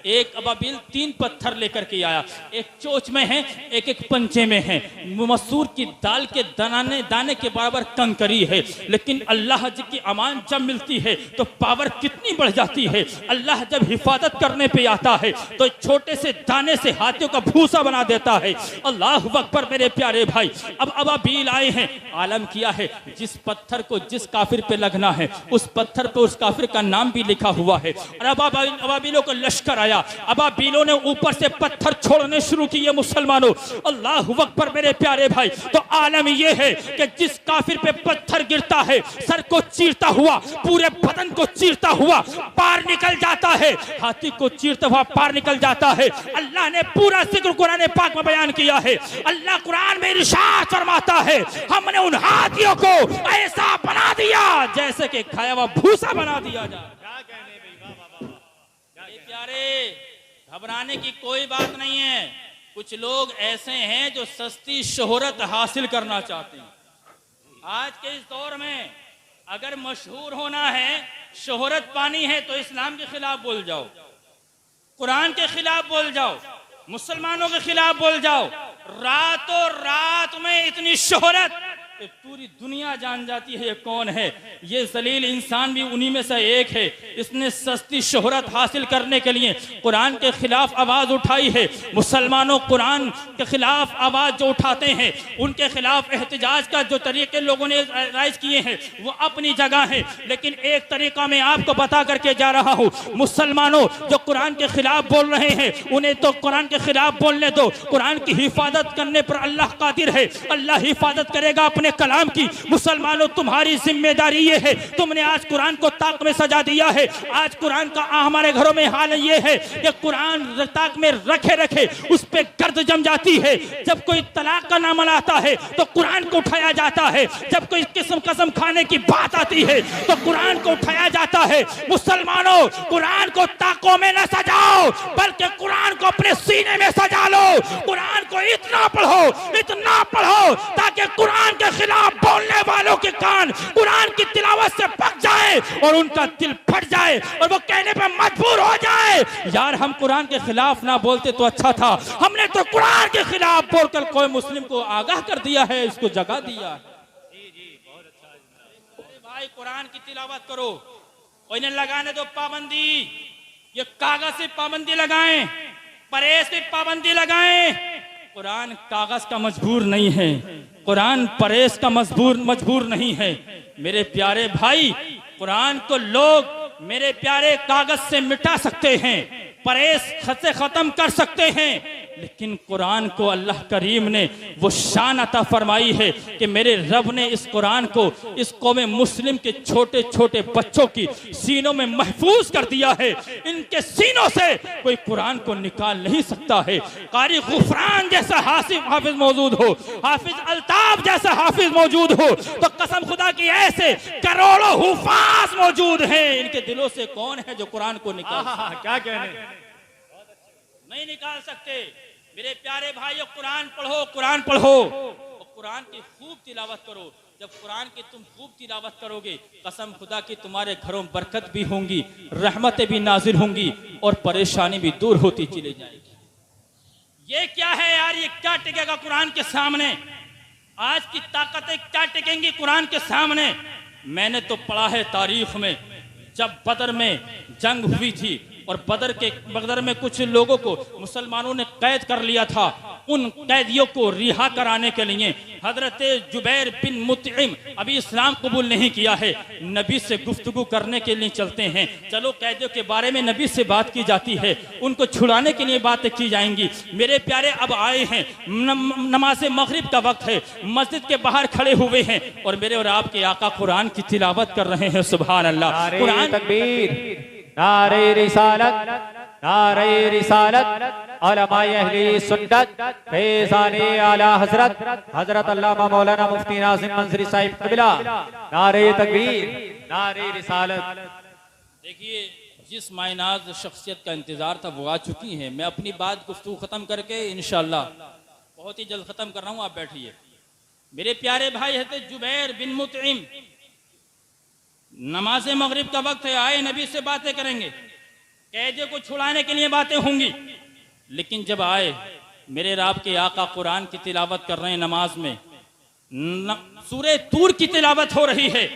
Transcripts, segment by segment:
एक अबाबिल 3 पत्थर लेकर के आया, एक चोच में है, एक एक पंचे में है, मसूर की दाल के दाने के बराबर कंकरी है। लेकिन अल्लाह जी की अमान जब मिलती है तो पावर कितनी बढ़ जाती है। अल्लाह जब हिफाजत करने पे आता है तो छोटे से दाने से हाथियों का भूसा बना देता है। अल्लाह अकबर मेरे प्यारे भाई। अब अबाबील आए हैं, आलम किया है जिस पत्थर को जिस काफिर पे लगना है उस पत्थर पे उस काफिर का नाम भी लिखा हुआ है। और अबाबीलों को लश्कर आया, अबाबीलों ने ऊपर से पत्थर छोड़ने शुरू किए मुसलमानों। अल्लाह अकबर मेरे प्यारे भाई। तो आलम यह है कि जिस काफिर पे पत्थर गिरता है सर को चीरता हुआ, पूरे बदन को चीरता हुआ पार निकल जाता है, हाथी को चीरता हुआ पार निकल जाता है। अल्लाह ने पूरा जिक्र कुरान पाक में बयान किया है। अल्लाह कुरान में इरशाद फरमाता है, हमने उन हाथियों को ऐसा बना दिया जैसे कि खाया हुआ भूसा बना दिया जाए। प्यारे, घबराने की कोई बात नहीं है। कुछ लोग ऐसे हैं जो सस्ती शोहरत हासिल करना चाहते हैं। आज के इस दौर में अगर मशहूर होना है, शोहरत पानी है तो इस्लाम के खिलाफ बोल जाओ, कुरान के खिलाफ बोल जाओ, मुसलमानों के खिलाफ बोल जाओ। रातों रात में इतनी शोहरत पूरी दुनिया जान जाती है ये कौन है। ये जलील इंसान भी उन्हीं में से एक है। इसने सस्ती शोहरत हासिल करने के लिए कुरान के खिलाफ आवाज उठाई है। मुसलमानों, कुरान के खिलाफ आवाज जो उठाते हैं उनके खिलाफ एहतजाज का जो तरीके लोगों ने राइज किए हैं वो अपनी जगह है, लेकिन एक तरीका मैं आपको बता करके जा रहा हूँ। मुसलमानों जो कुरान के खिलाफ बोल रहे हैं उन्हें तो कुरान के खिलाफ बोलने दो। कुरान की हिफाजत करने पर अल्लाह कादिर है, अल्लाह हिफाजत करेगा अपने कलाम की। मुसलमानों तुम्हारी जिम्मेदारी ये है, तुमने आज कुरान को ताक में सजा दिया है। आज कुरान का हमारे घरों में हाल ये है कि कुरान ताक में रखे रखे उस पे गर्द जम जाती है। जब कोई तलाक का नाम आता है तो कुरान को उठाया जाता है, जब कोई किस्म कसम खाने की बात आती है तो कुरान को उठाया जाता है। मुसलमानों, कुरान को ताकों में न सजाओ बल्कि कुरान को अपने सीने में सजा लो। कुरान को इतना पढ़ो ताकि कुरान के खिलाफ बोलने वालों के कान कुरान की तिलावत से पक जाए और उनका दिल फट जाए और वो कहने पे मजबूर हो जाए, यार हम कुरान के खिलाफ ना बोलते तो अच्छा था, हमने तो कुरान के खिलाफ बोलकर कोई मुस्लिम को आगाह कर दिया है, इसको जगा दिया। बहुत अच्छा भाई, कुरान की तिलावत करो, इन्हें लगाने दो पाबंदी। ये कागज से पाबंदी लगाएं, परहेज से पाबंदी लगाएं। कुरान कागज का मजबूर नहीं है, कुरान परहेज का मजबूर नहीं है। मेरे प्यारे भाई, कुरान को लोग मेरे प्यारे कागज से मिटा सकते हैं, परहेज से खत्म कर सकते हैं, लेकिन कुरान को अल्लाह करीम ने वो शान अता फरमाई है कि मेरे रब ने इस कुरान को इस कौम मुस्लिम के छोटे छोटे बच्चों की सीनों में महफूज कर दिया है। इनके सीनों से कोई कुरान को निकाल नहीं सकता है। कारी गुफरान जैसा हाफिज मौजूद हो, हाफिज अल्ताफ जैसा हाफिज मौजूद हो, तो कसम खुदा की ऐसे करोड़ों हुफाज मौजूद हैं, इनके दिलों से कौन है जो कुरान को निकाल क्या कहने नहीं निकाल सकते। मेरे प्यारे भाइयों, कुरान पढ़ो, कुरान पढ़ो और कुरान की खूब तिलावत करो। जब कुरान की तुम खूब तिलावत करोगे, कसम खुदा की तुम्हारे घरों बरकत भी होंगी, रहमतें भी नाजिल होंगी और परेशानी भी दूर होती चली जाएगी। ये क्या है यार, ये क्या टिकेगा कुरान के सामने? आज की ताकतें क्या टिकेंगी कुरान के सामने? मैंने तो पढ़ा है तारीख में, जब बदर में जंग हुई थी और बदर में कुछ लोगों को मुसलमानों ने कैद कर लिया था, उन कैदियों को रिहा कराने के लिए हजरत जुबैर बिन मुतइम अभी इस्लाम कबूल नहीं किया है, नबी से गुफ्तगू करने के लिए चलते हैं। चलो कैदियों के बारे में नबी से बात की जाती है, उनको छुड़ाने के लिए बातें की जाएंगी। मेरे प्यारे अब आए हैं, नमाज मगरिब का वक्त है, मस्जिद के बाहर खड़े हुए हैं और मेरे और आपके आका कुरान की तिलावत कर रहे हैं। सुभान अल्लाह। कुरान तकबीर, नारे रिसालत, नारे रिसालत, उलमाए अहले सुन्नत, फैज़ाने आला हजरत हजरत अल्लामा मौलाना मुफ्ती नाज़िम मंजरी साहिब क़िबला, नारे तकबीर, नारे रिसालत। देखिए, जिस मायनाज शख्सियत का इंतजार था वो आ चुकी हैं। मैं अपनी बात गुफ्तगू खत्म करके इंशाअल्लाह बहुत ही जल्द खत्म कर रहा हूँ, आप बैठिए। मेरे प्यारे भाई हज़रत जुबैर बिन मुतइम, नमाज मगरिब का वक्त है, आए नबी से बातें करेंगे। कैदे को छुड़ाने के लिए बातें होंगी, लेकिन जब आए मेरे रब के आका कुरान की तिलावत कर रहे हैं नमाज में, सूरे तूर की तिलावत हो रही है,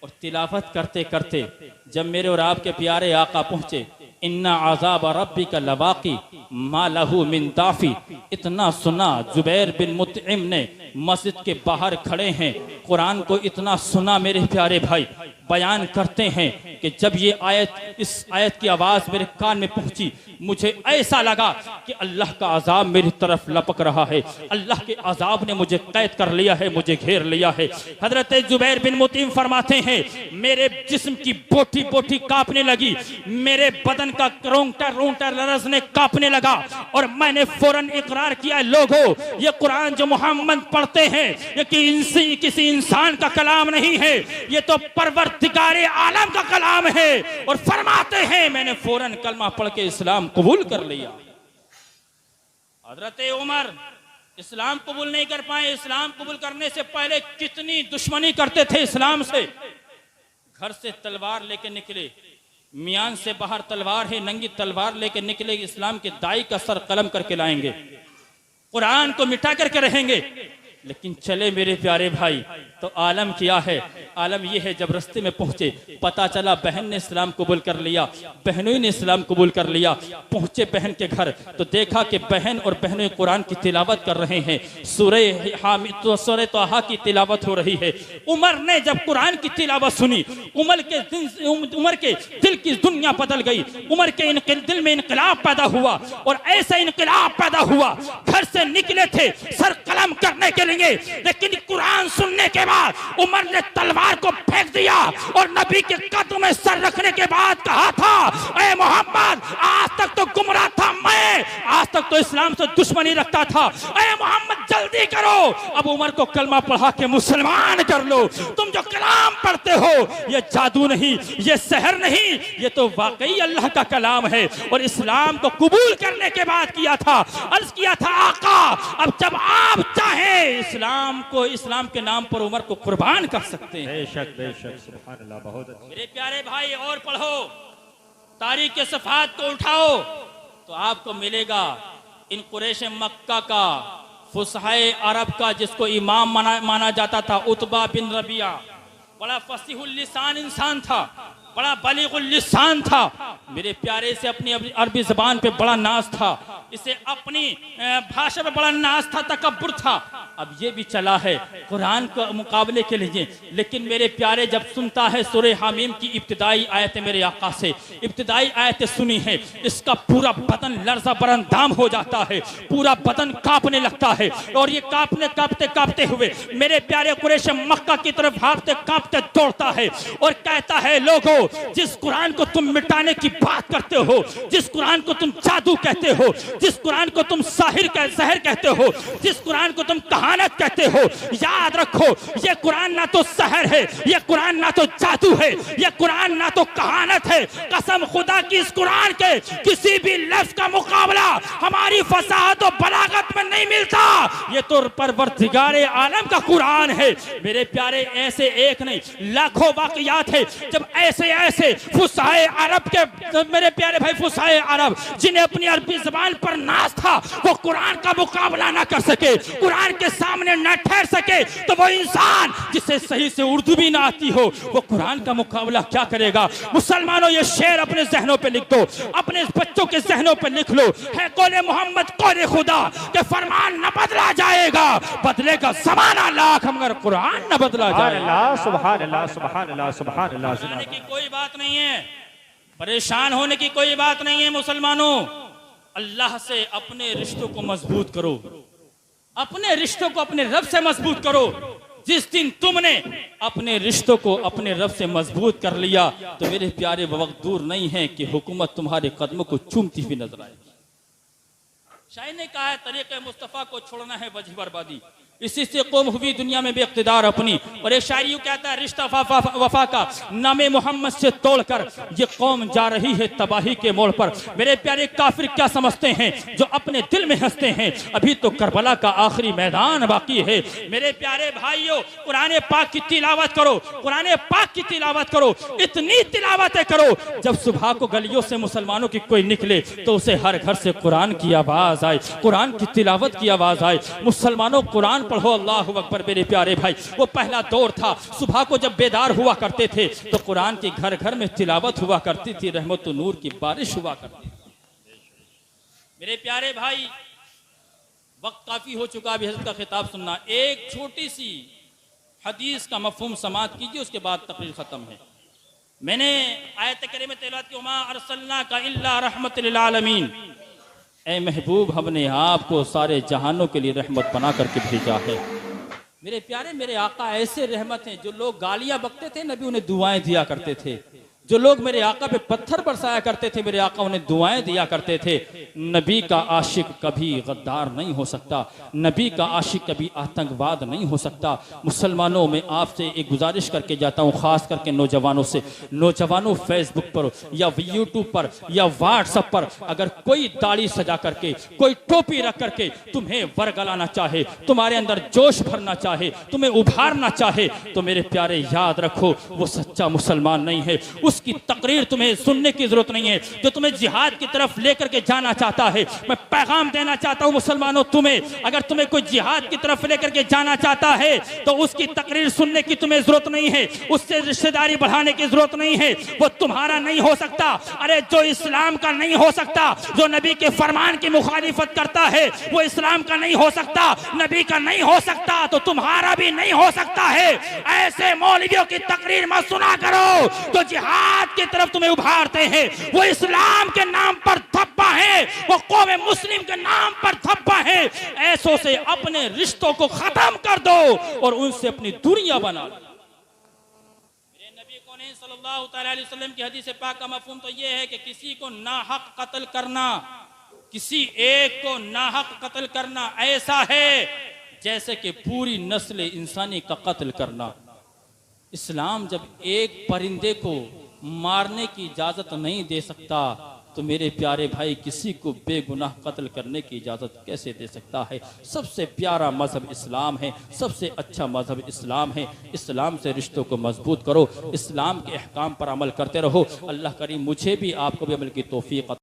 और तिलावत करते करते जब मेरे और आपके प्यारे आका पहुंचे, इन्ना आज़ाब रब्बिका लवाक़ी मा लहू मिन दाफ़ी, इतना सुना जुबैर बिन मुतइम ने मस्जिद के बाहर खड़े हैं, कुरान को इतना सुना मेरे प्यारे भाई, बयान करते हैं कि जब ये आयत, इस आयत की आवाज मेरे कान में पहुंची, मुझे ऐसा लगा कि अल्लाह का अजाब मेरी तरफ लपक रहा है, अल्लाह के अजाब ने मुझे कैद कर लिया है, मुझे घेर लिया है। हजरत जुबैर बिन मुतीम फरमाते हैं, मेरे जिस्म की बोटी बोटी कांपने लगी, मेरे बदन का रोंगटा रोंगटा लरजने कांपने लगा, और मैंने फौरन इकरार किया, लोगों ये कुरान जो मोहम्मद पढ़ते हैं ये किसी इंसान का कलाम नहीं है, ये तो परवरदिगारे आलम का कलाम है। और फरमाते हैं मैंने फौरन कलमा पढ़ के इस्लाम कबूल कर लिया। हजरत उमर इस्लाम कबूल नहीं कर पाए, इस्लाम कबूल करने से पहले कितनी दुश्मनी करते थे इस्लाम से। घर से तलवार लेके निकले, मियान से बाहर तलवार है, नंगी तलवार लेके निकले, इस्लाम के दाई का सर कलम करके लाएंगे, कुरान को मिटा करके रहेंगे। लेकिन चले मेरे प्यारे भाई, तो आलम क्या है, आलम यह है जब रस्ते में पहुंचे पता चला बहन ने इस्लाम कबूल कर लिया, बहनों ने इस्लाम कबूल कर लिया। पहुंचे बहन के घर तो देखा कि बहन और बहनों कुरान की तिलावत कर रहे हैं, सूरह तोहा की तिलावत हो रही है। उमर ने जब कुरान की तिलावत सुनी, उमर के दिल की दुनिया बदल गई, उमर के दिल में इनकलाब पैदा हुआ, और ऐसा इनकलाब पैदा हुआ, घर से निकले थे सर कलम करने के लिए, लेकिन कुरान सुनने के बाद उमर ने तलवार को फेंक दिया और नबी के कदम में सर रखने के बाद कहा था, ऐ मोहम्मद, आज तक तो गुमराह था मैं, आज तक तो इस्लाम से दुश्मनी रखता था, ऐ मोहम्मद जल्दी करो, अब उमर को कलमा पढ़ा के मुसलमान कर लो। तुम जो कलाम पढ़ते हो ये जादू नहीं, ये सहर नहीं, ये तो वाकई अल्लाह का कलाम है। और इस्लाम को कबूल करने के बाद किया था, अर्ज किया था, आका अब जब आप चाहें इस्लाम को, इस्लाम के नाम पर उमर को कुर्बान कर सकते हैं। बेशक बेशक, सुभान अल्लाह, बहुत अच्छा। मेरे प्यारे भाई और पढ़ो, तारीख के सफात को उठाओ तो आपको मिलेगा इन कुरैश मक्का का, फुसहाए अरब का, जिसको इमाम माना जाता था, उतबा बिन रबिया, बड़ा फसीहुल लिसान इंसान था, बड़ा बलीगुल लिसान था, मेरे प्यारे से अपनी अरबी जबान पे बड़ा नाज था, इसे अपनी भाषा में बड़ा नाज था, तकब्बुर था। अब ये भी चला है कुरान के मुकाबले के लिए, लेकिन मेरे प्यारे जब सुनता है सूरह हामीम की इब्तिदाई आयतें, मेरे आका से इब्तिदाई आयतें सुनी है, इसका पूरा बदन लर्जा बरंदाम हो जाता है, पूरा बदन कांपने लगता है, और ये कांपते कांपते हुए मेरे प्यारे कुरैश मक्का की तरफ भागते कांपते दौड़ता है और कहता है, लोगों जिस कुरान को तुम मिटाने की बात करते हो, जिस कुरान को तुम जादू कहते हो, जिस कुरान को तुम सहर कहते हो, जिस कुरान को तुम कहानत कहते हो, याद रखो ये कुरान ना तो सहर है, ये कुरान ना तो जादू है, ये कुरान ना तो कहानत है। कसम खुदा की इस कुरान के किसी भी लफ्ज का मुकाबला हमारी फसाहत और बलागत में नहीं मिलता। ये तो परवरदिगारे आलम का कुरान है। मेरे प्यारे ऐसे एक नहीं लाखों वाकयात है जब ऐसे फुसहाए अरब के, मेरे प्यारे भाई फुसहाए अरब जिन्हें अपनी अरबी जबान पर नाज था, वो कुरान का मुकाबला ना कर सके, कुरान के सामने न ठहर सके, तो वो इंसान जिसे सही से उर्दू भी ना आती हो वो कुरान का मुकाबला क्या करेगा। मुसलमानों ये शेर अपने जहनों पे लिख दो, अपने बच्चों के जहनों पे लिख लो, है कौले मोहम्मद कौले खुदा के फरमान न बदला जाएगा, बदलेगा ज़माना लाख मगर कुरान न बदला जाएगा। सुभान अल्लाह, सुभान अल्लाह, सुभान अल्लाह। घबराने की कोई बात नहीं है, परेशान होने की कोई बात नहीं है। मुसलमानों, अल्लाह से अपने रिश्तों को मजबूत करो, अपने रिश्तों को अपने रब से मजबूत करो। जिस दिन तुमने अपने रिश्तों को अपने रब से मजबूत कर लिया तो मेरे प्यारे वक्त दूर नहीं है कि हुकूमत तुम्हारे कदमों को चूमती हुई नजर आएगी। शायद ने कहा है तरीक़े मुस्तफ़ा को छोड़ना है वजह बर्बादी। इसी से कौम हुई दुनिया में बेइख्तिदार अपनी। और एक शायरी कहता है, रिश्ता वफा का नामे मोहम्मद से तोड़कर ये कौम जा रही है तबाही के मोड़ पर। मेरे प्यारे काफिर क्या समझते हैं जो अपने दिल में हंसते हैं, अभी तो करबला का आखिरी मैदान बाकी है। मेरे प्यारे भाइयों, कुरान पाक की तिलावत करो, कुरान पाक की तिलावत करो, इतनी तिलावतें करो जब सुबह को गलियों से मुसलमानों की कोई निकले तो उसे हर घर से कुरान की आवाज आए, कुरान की तिलावत की आवाज आए। मुसलमानों कुरान पढ़ो, अल्लाहु अकबर। मेरे प्यारे भाई, वो पहला दौर था, सुबह को जब बेदार हुआ करते थे तो कुरान की घर घर में तिलावत हुआ करती थी, रहमत व नूर की बारिश हुआ करती थी। मेरे प्यारे भाई, वक्त काफी हो चुका, अभी हज़रत का खिताब सुनना। एक छोटी सी हदीस का मफहूम समात कीजिए, उसके बाद तकरीर खत्म है। मैंने आयत करीम तिलावत की, वमा अरसलनाका इल्ला रहमतल लिल आलमीन, ए महबूब हमने आपको सारे जहानों के लिए रहमत बना करके भेजा है। मेरे प्यारे, मेरे आका ऐसे रहमत हैं, जो लोग गालियां बकते थे नबी उन्हें दुआएं दिया करते थे। जो लोग मेरे आका पे पत्थर बरसाया करते थे, मेरे आका उन्हें दुआएं दिया करते थे। नबी का आशिक कभी गद्दार नहीं हो सकता, नबी का आशिक कभी आतंकवाद नहीं हो सकता। मुसलमानों में आपसे एक गुजारिश करके जाता हूँ, खास करके नौजवानों से। नौजवानों, फेसबुक पर या यूट्यूब पर या व्हाट्सएप पर अगर कोई दाढ़ी सजा करके, कोई टोपी रख करके तुम्हें वरगलाना चाहे, तुम्हारे अंदर जोश भरना चाहे, तुम्हें उभारना चाहे, तो मेरे प्यारे याद रखो, वो सच्चा मुसलमान नहीं है। उसकी तकरीर तुम्हें सुनने की जरूरत नहीं है। जो तुम्हें जिहाद की तरफ लेकर के जाना चाहता है, मैं पैगाम देना चाहता हूं मुसलमानों, तुम्हें अगर तुम्हें कोई जिहाद की तरफ लेकर के जाना चाहता है तो उसकी तकरीर सुनने की तुम्हें जरूरत नहीं है, उससे रिश्तेदारी बढ़ाने की जरूरत नहीं है। वो तुम्हारा नहीं हो सकता। अरे जो इस्लाम का नहीं हो सकता, जो नबी के फरमान की मुखालिफत करता है, वो इस्लाम का नहीं हो सकता, नबी का नहीं हो सकता, तो तुम्हारा भी नहीं हो सकता है। ऐसे मौलवियों की तकरीर मत सुना करो तो जिहाद की तरफ तुम्हें उभारते हैं। वो इस्लाम के नाम पर धब्बा है, वो कौम मुस्लिम के नाम पर धब्बा है। ऐसों से अपने रिश्तों को खत्म कर दो और उनसे अपनी दुनिया बना लो। मेरे नबी कौन सल्लल्लाहु अलैहि वसल्लम की हदीस पाक का मफहूम तो ये है कि किसी को नाहक कत्ल करना, किसी एक को नाहक कत्ल करना ऐसा है जैसे कि पूरी नस्ल इंसानी का कत्ल करना। इस्लाम जब एक परिंदे को मारने की इजाजत नहीं दे सकता, तो मेरे प्यारे भाई किसी को बेगुनाह कत्ल करने की इजाजत कैसे दे सकता है। सबसे प्यारा मजहब इस्लाम है, सबसे अच्छा मजहब इस्लाम है। इस्लाम से रिश्तों को मजबूत करो, इस्लाम के अहकाम पर अमल करते रहो। अल्लाह करीम मुझे भी आपको भी अमल की तौफीक